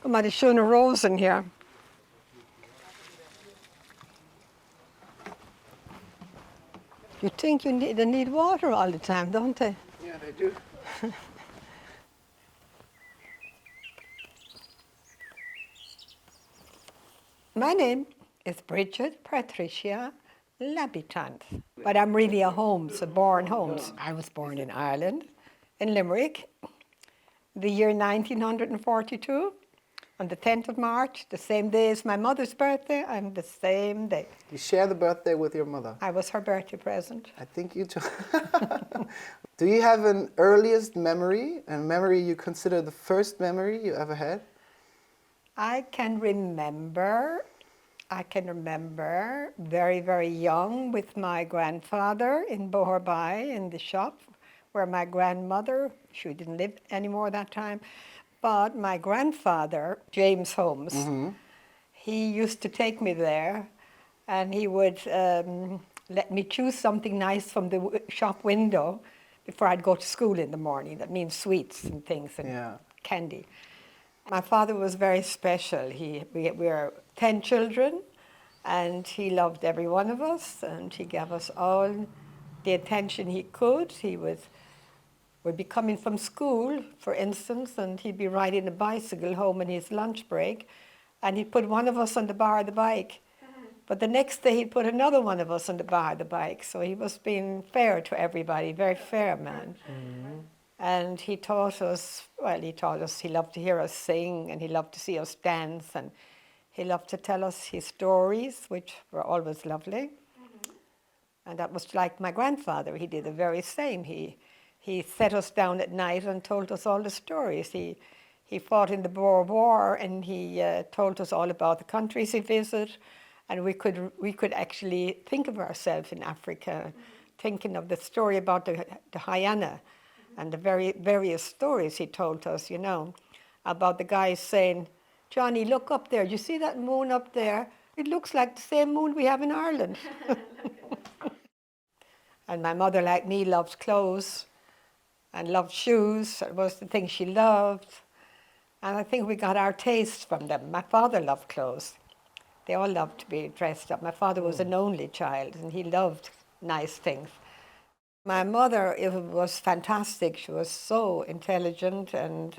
Come on, there's showing a rose in here. You think they need water all the time, don't they? Yeah, they do. My name is Bridget Patricia Labitant, but I'm really a Holmes, a born Holmes. I was born in Ireland, in Limerick, the year 1942, on the 10th of March, the same day as my mother's birthday. I'm the same day. You share the birthday with your mother. I was her birthday present. I think you do. Do you have an earliest memory, a memory you consider the first memory you ever had? I can remember very, very young with my grandfather in Bohorbai in the shop where my grandmother, she didn't live anymore that time, but my grandfather, James Holmes, he used to take me there and he would let me choose something nice from the shop window before I'd go to school in the morning. That means sweets and things and candy. My father was very special. We were 10 children, and he loved every one of us, and he gave us all the attention he could. We'd be coming from school, for instance, and he'd be riding a bicycle home in his lunch break, and he'd put one of us on the bar of the bike. But the next day he'd put another one of us on the bar of the bike. So he was being fair to everybody, very fair man. And he taught us, he loved to hear us sing and he loved to see us dance and he loved to tell us his stories, which were always lovely. And that was like my grandfather. He did the very same. He set us down at night and told us all the stories. He fought in the Boer War and he told us all about the countries he visited. And we could actually think of ourselves in Africa, thinking of the story about the hyena. And the various stories he told us, about the guy saying, Johnny, look up there. Do you see that moon up there? It looks like the same moon we have in Ireland. And my mother, like me, loved clothes and loved shoes. That was the thing she loved. And I think we got our taste from them. My father loved clothes. They all loved to be dressed up. My father was an only child, and he loved nice things. My mother, it was fantastic. She was so intelligent, and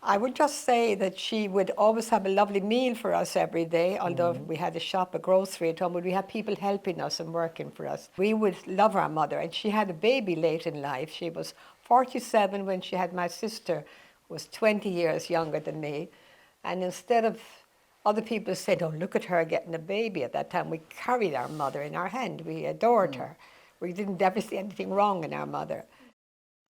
I would just say that she would always have a lovely meal for us every day, although we had a shop, a grocery at home, but we had people helping us and working for us. We would love our mother, and she had a baby late in life. She was 47 when she had my sister, who was 20 years younger than me, and instead of other people said, oh, look at her getting a baby at that time, we carried our mother in our hand. We adored her. We didn't ever see anything wrong in our mother.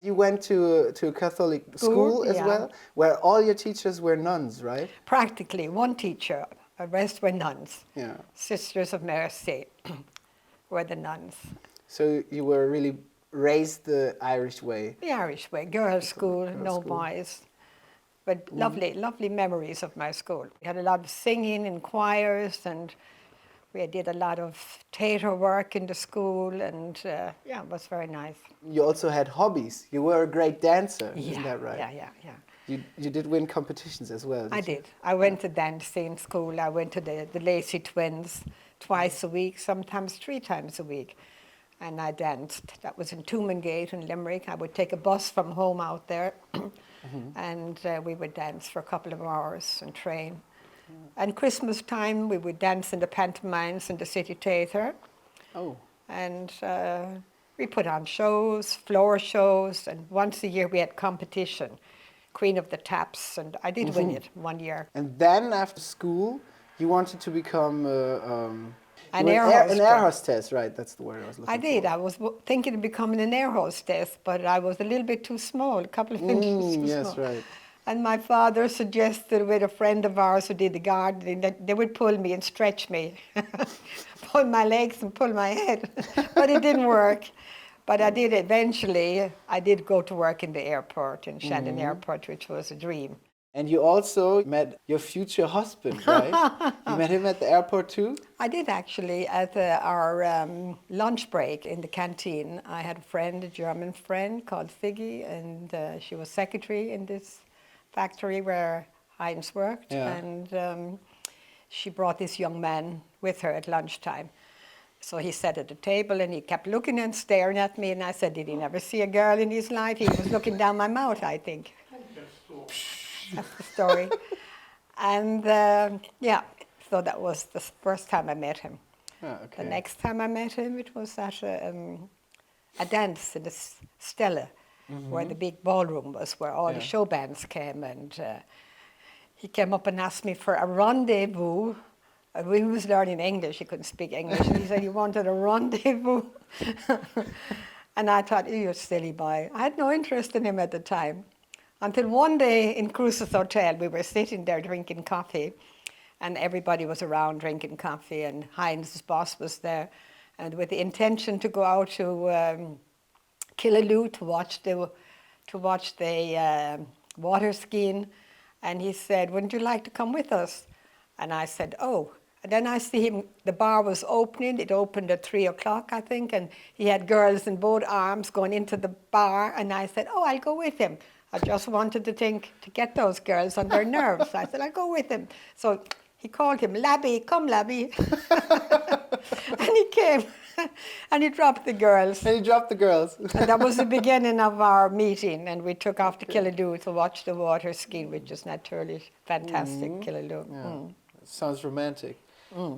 You went to a Catholic school as well, where all your teachers were nuns, right? Practically, one teacher. The rest were nuns. Yeah. Sisters of Mercy were the nuns. So you were really raised the Irish way? The Irish way. Girls' school, no boys. But lovely, lovely memories of my school. We had a lot of singing in choirs, and we did a lot of theatre work in the school, and it was very nice. You also had hobbies. You were a great dancer, isn't that right? Yeah. You did win competitions as well, I did. I went to dancing in school. I went to the Lacey Twins twice a week, sometimes 3 times a week. And I danced. That was in Tumangate in Limerick. I would take a bus from home out there, and we would dance for a couple of hours and train. And Christmas time, we would dance in the pantomimes in the city theatre. Oh. And we put on shows, floor shows, and once a year we had competition, Queen of the Taps, and I did win it one year. And then after school, you wanted to become an air hostess, right? That's the word I was looking for. I did. I was thinking of becoming an air hostess, but I was a little bit too small, a couple of inches too yes, small. Right. And my father suggested with a friend of ours who did the gardening that they would pull me and stretch me, pull my legs and pull my head. But it didn't work. But I did eventually, I did go to work in the airport, in Shannon Airport, which was a dream. And you also met your future husband, right? You met him at the airport too? I did actually, at our lunch break in the canteen. I had a friend, a German friend called Siggy, and she was secretary in this factory where Heinz worked, Yeah. and she brought this young man with her at lunchtime. So he sat at the table and he kept looking and staring at me, and I said, did he never see a girl in his life? He was looking down my mouth, I think. That's the story. And yeah, so that was the first time I met him. Ah, The okay. next time I met him, it was at a dance in the Stella, where the big ballroom was, where all the Yeah. show bands came, and he came up and asked me for a rendezvous. He was learning English, he couldn't speak English, and he said he wanted a rendezvous. And I thought, you're a silly boy. I had no interest in him at the time. Until one day in Cruises Hotel, we were sitting there drinking coffee, and everybody was around drinking coffee, and Heinz's boss was there, and with the intention to go out to Killaloo to watch the water skiing, and he said, wouldn't you like to come with us? And I said, oh. And then I see him, the bar was opening, it opened at 3 o'clock, I think, and he had girls in both arms going into the bar, and I said, oh, I'll go with him. I just wanted to get those girls on their nerves. I said, I'll go with him. So he called him, Labby, come Labby. And he came, and he dropped the girls. And you dropped the girls. And that was the beginning of our meeting, and we took off to Killaloo to watch the water skiing, which is naturally fantastic, Killaloo. Yeah. Sounds romantic.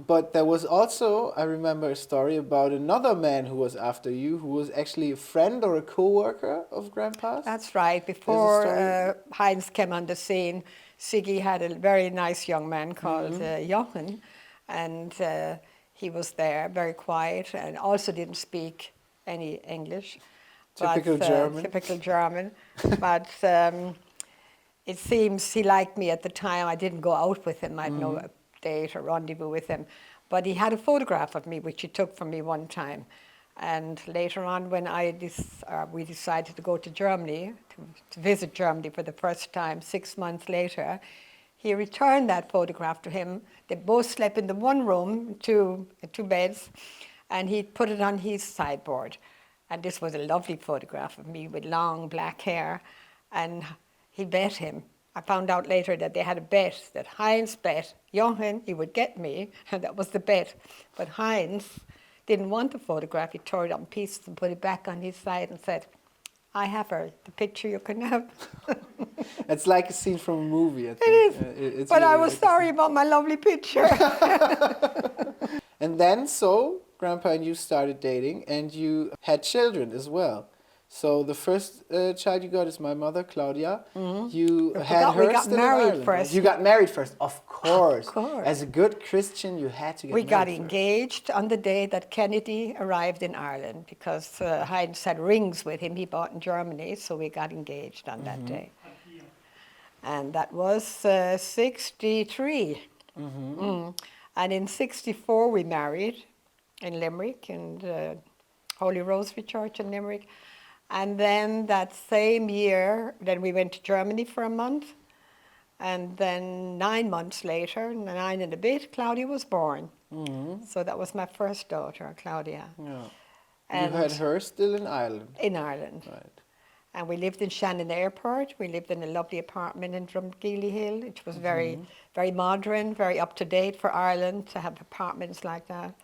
But there was also, I remember a story about another man who was after you, who was actually a friend or a co-worker of Grandpa's. That's right. story? Before Heinz came on the scene, Siggy had a very nice young man called Jochen, and he was there, very quiet, and also didn't speak any English. Typical German. Typical German. But it seems he liked me at the time. I didn't go out with him. I had no date or rendezvous with him. But he had a photograph of me, which he took from me one time. And later on, when we decided to go to Germany, to visit Germany for the first time, 6 months later, he returned that photograph to him. They both slept in the one room, two beds, and he put it on his sideboard. And this was a lovely photograph of me with long black hair, and he bet him. I found out later that they had a bet, that Heinz bet Jochen he would get me, and that was the bet. But Heinz didn't want the photograph. He tore it on pieces and put it back on his side and said, I have her, the picture you can have. It's like a scene from a movie, I think. It is, It's but really I was like sorry about my lovely picture. And then, so, Grandpa and you started dating, and you had children as well. So the first child you got is my mother, Claudia. You had her we got still married in Ireland, right? first. You got married first, of course. Of course. As a good Christian, you had to get We married got first. engaged on the day that Kennedy arrived in Ireland, because Heinz had rings with him he bought in Germany, so we got engaged on that day. And that was 63. And in 64 we married in Limerick, in the Holy Rosary Church in Limerick. And then that same year, then we went to Germany for a month. And then 9 months later, 9 and a bit, Claudia was born. So that was my first daughter, Claudia. Yeah. And You had her still in Ireland. in Ireland. Right. And we lived in Shannon Airport. We lived in a lovely apartment in Drumgeely Hill, which was very, very modern, very up to date for Ireland to have apartments like that.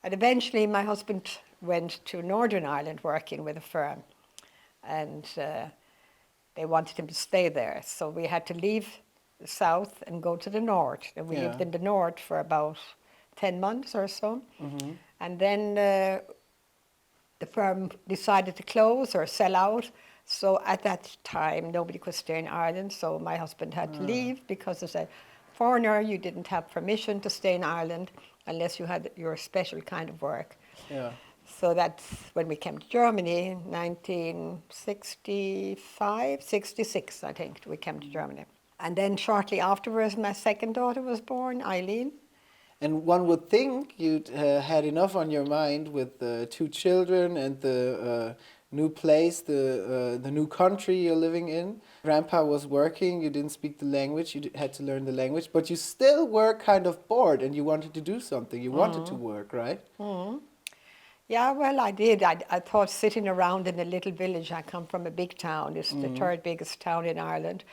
And eventually my husband went to Northern Ireland working with a firm. And they wanted him to stay there. So we had to leave the south and go to the north. And we Yeah. lived in the north for about 10 months or so. And then the firm decided to close or sell out. So at that time, nobody could stay in Ireland. So my husband had to leave because as a foreigner, you didn't have permission to stay in Ireland unless you had your special kind of work. Yeah. So that's when we came to Germany, 1965, 66, I think, we came to Germany. And then shortly afterwards, my second daughter was born, Eileen. And one would think you'd had enough on your mind with the 2 children and the new place, the new country you're living in. Grandpa was working, you didn't speak the language, you had to learn the language, but you still were kind of bored and you wanted to do something. You wanted to work, right? Yeah, well, I did. I thought sitting around in a little village, I come from a big town, it's the third biggest town in Ireland,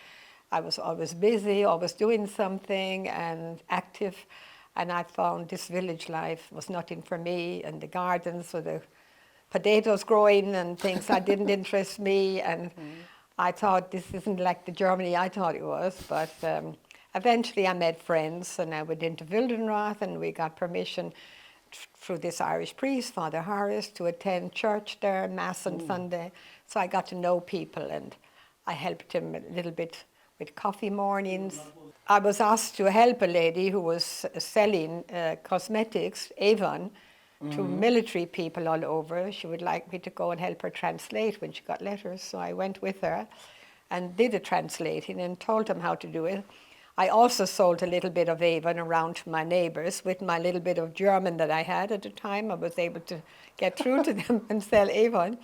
I was always busy, always doing something and active. And I found this village life was nothing for me, and the gardens or the potatoes growing and things that didn't interest me. And I thought this isn't like the Germany I thought it was. But eventually I made friends, and I went into Wildenrath, and we got permission through this Irish priest, Father Harris, to attend church there, Mass on Sunday. So I got to know people, and I helped him a little bit with coffee mornings. I was asked to help a lady who was selling cosmetics, Avon, to military people all over. She would like me to go and help her translate when she got letters. So I went with her and did the translating and told them how to do it. I also sold a little bit of Avon around to my neighbours with my little bit of German that I had at the time. I was able to get through to them and sell Avon.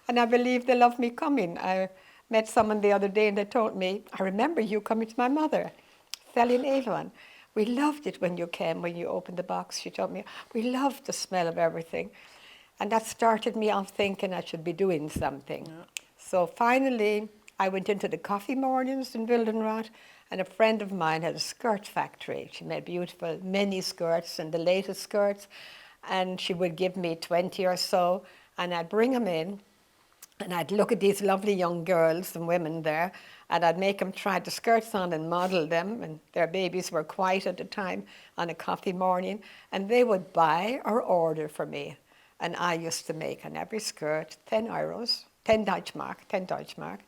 And I believe they love me coming. I met someone the other day and they told me, I remember you coming to my mother, selling Avon. We loved it when you came, when you opened the box. She told me, we loved the smell of everything. And that started me off thinking I should be doing something. Yeah. So finally, I went into the coffee mornings in Wildenrath, and a friend of mine had a skirt factory. She made beautiful mini skirts and the latest skirts, and she would give me 20 or so, and I'd bring them in, and I'd look at these lovely young girls and women there, and I'd make them try the skirts on and model them, and their babies were quiet at the time on a coffee morning, and they would buy or order for me. And I used to make on every skirt 10 euros, 10 Deutschmark, 10 Deutschmark.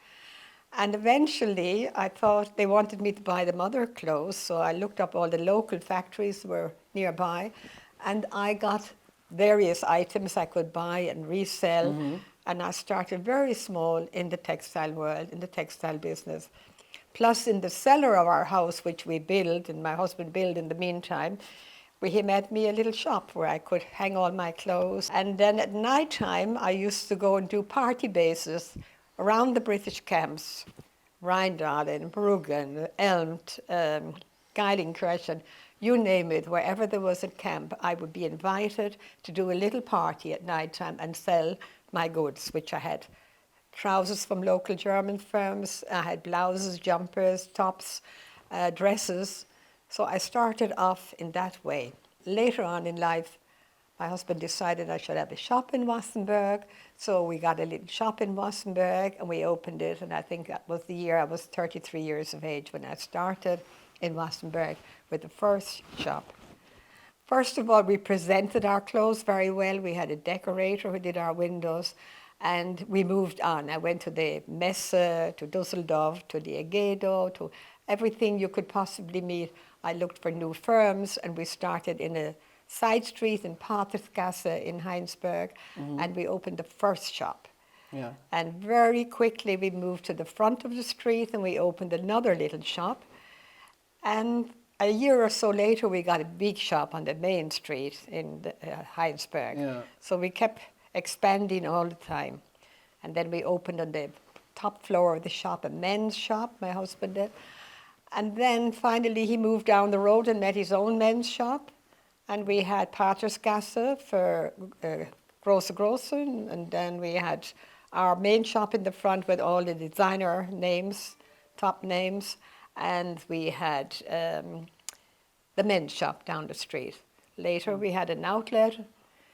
And eventually I thought they wanted me to buy them other clothes, so I looked up all the local factories were nearby, and I got various items I could buy and resell. And I started very small in the textile world, in the textile business. Plus in the cellar of our house, which we built, and my husband built in the meantime, he made me a little shop where I could hang all my clothes. And then at night time, I used to go and do party bases around the British camps, Rheindalen, Bruggen, Elmt, Geilenkirchen, you name it, wherever there was a camp, I would be invited to do a little party at night time and sell my goods, which I had trousers from local German firms, I had blouses, jumpers, tops, dresses. So I started off in that way. Later on in life, my husband decided I should have a shop in Wassenberg. So we got a little shop in Wassenberg and we opened it. And I think that was the year I was 33 years of age when I started in Wassenberg with the first shop. First of all, we presented our clothes very well. We had a decorator who did our windows, and we moved on. I went to the Messe, to Dusseldorf, to the Egedo, to everything you could possibly meet. I looked for new firms, and we started in a side street in Paterskasse in Heinsberg, and we opened the first shop. Yeah. And very quickly we moved to the front of the street, and we opened another little shop. And a year or so later, we got a big shop on the main street in Heinsberg. Yeah. So we kept expanding all the time. And then we opened on the top floor of the shop a men's shop, my husband did. And then finally he moved down the road and met his own men's shop. And we had Paterskasse for Große, and then we had our main shop in the front with all the designer names, top names. And we had the men's shop down the street. Later we had an outlet.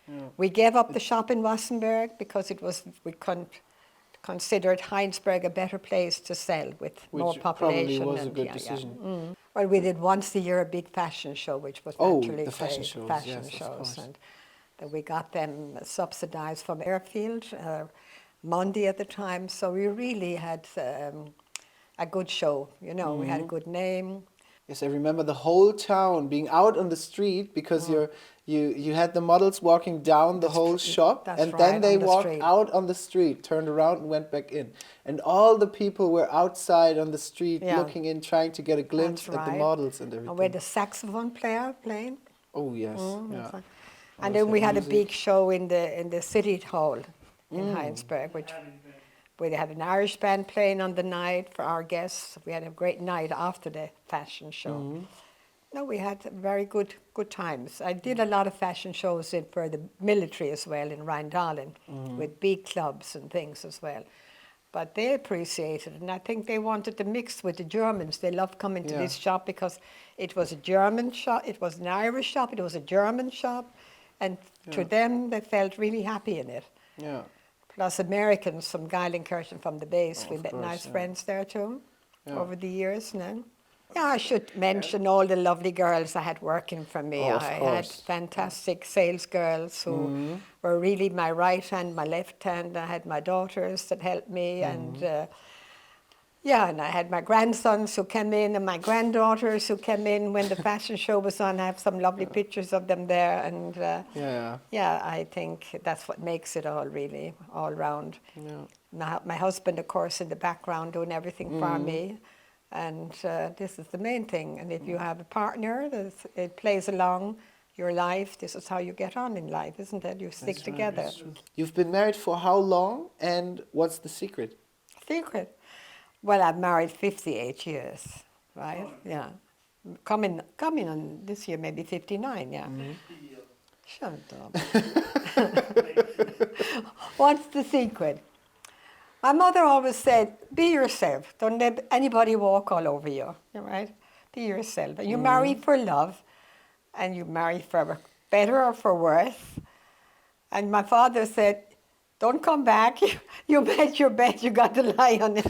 Yeah. We gave up the shop in Wassenberg because we considered Heinsberg a better place to sell with more population. Which probably was a good decision. Yeah. Well, we did once a year a big fashion show, which was naturally the fashion shows. Fashion yes, shows. And then we got them subsidized from Airfield, Monday at the time. So we really had a good show, you know. We had a good name. Yes, I remember the whole town being out on the street because you had the models walking down the whole shop, and then they walked out on the street, turned around and went back in. And all the people were outside on the street looking in, trying to get a glimpse at the models and everything. And we had a saxophone player playing. Oh, yes. Yeah. And then we had a big show in the city hall in Heinsberg, which we had an Irish band playing on the night for our guests. We had a great night after the fashion show. No, we had very good times. I did a lot of fashion shows for the military as well in Rheindalen with big clubs and things as well. But they appreciated it, and I think they wanted to mix with the Germans. They loved coming to Yeah. this shop because it was a German shop, it was an Irish shop, it was a German shop, and to Yeah. them, they felt really happy in it. Yeah. Plus Americans from Geilenkirchen from the base, Oh, we of met course. nice Yeah. friends there too Yeah. over the years now. Yeah, I should mention all the lovely girls I had working for me. Oh, of I had course. fantastic sales girls who were really my right hand, my left hand. I had my daughters that helped me, and yeah, and I had my grandsons who came in and my granddaughters who came in when the fashion show was on. I have some lovely pictures of them there, and Yeah. yeah, I think that's what makes it all really, all round. Yeah. My husband, of course, in the background doing everything for me. And this is the main thing. And if you have a partner that it plays along your life, this is how you get on in life, isn't it? You stick That's right. together. That's true. You've been married for how long, and what's the secret? Secret. Well, I've married 58 years, right? Yeah. Coming on this year, maybe 59, yeah. Shut up. What's the secret? My mother always said, be yourself. Don't let anybody walk all over you, right? Be yourself. And you marry for love, and you marry for better or for worse. And my father said, don't come back. You made your bed, you got to lie on it.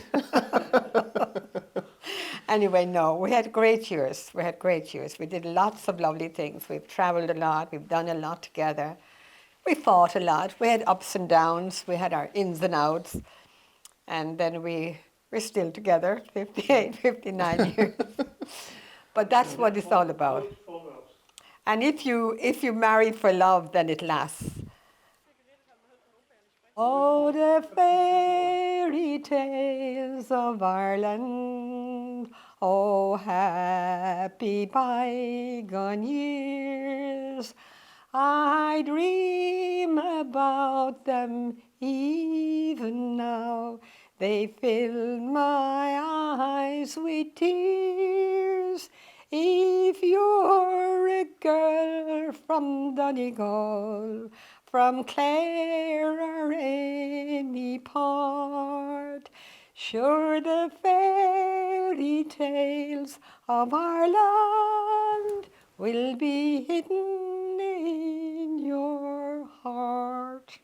Anyway, no, we had great years. We had great years. We did lots of lovely things. We've traveled a lot. We've done a lot together. We fought a lot. We had ups and downs. We had our ins and outs. And then we're still together, 58, 59 years. But that's what it's all about. And if you marry for love, then it lasts. Oh, the fairy tales of Ireland, oh, happy bygone years. I dream about them even now. They fill my eyes with tears. If you're a girl from Donegal, from Clare or any part, sure the fairy tales of Ireland will be hidden in your heart.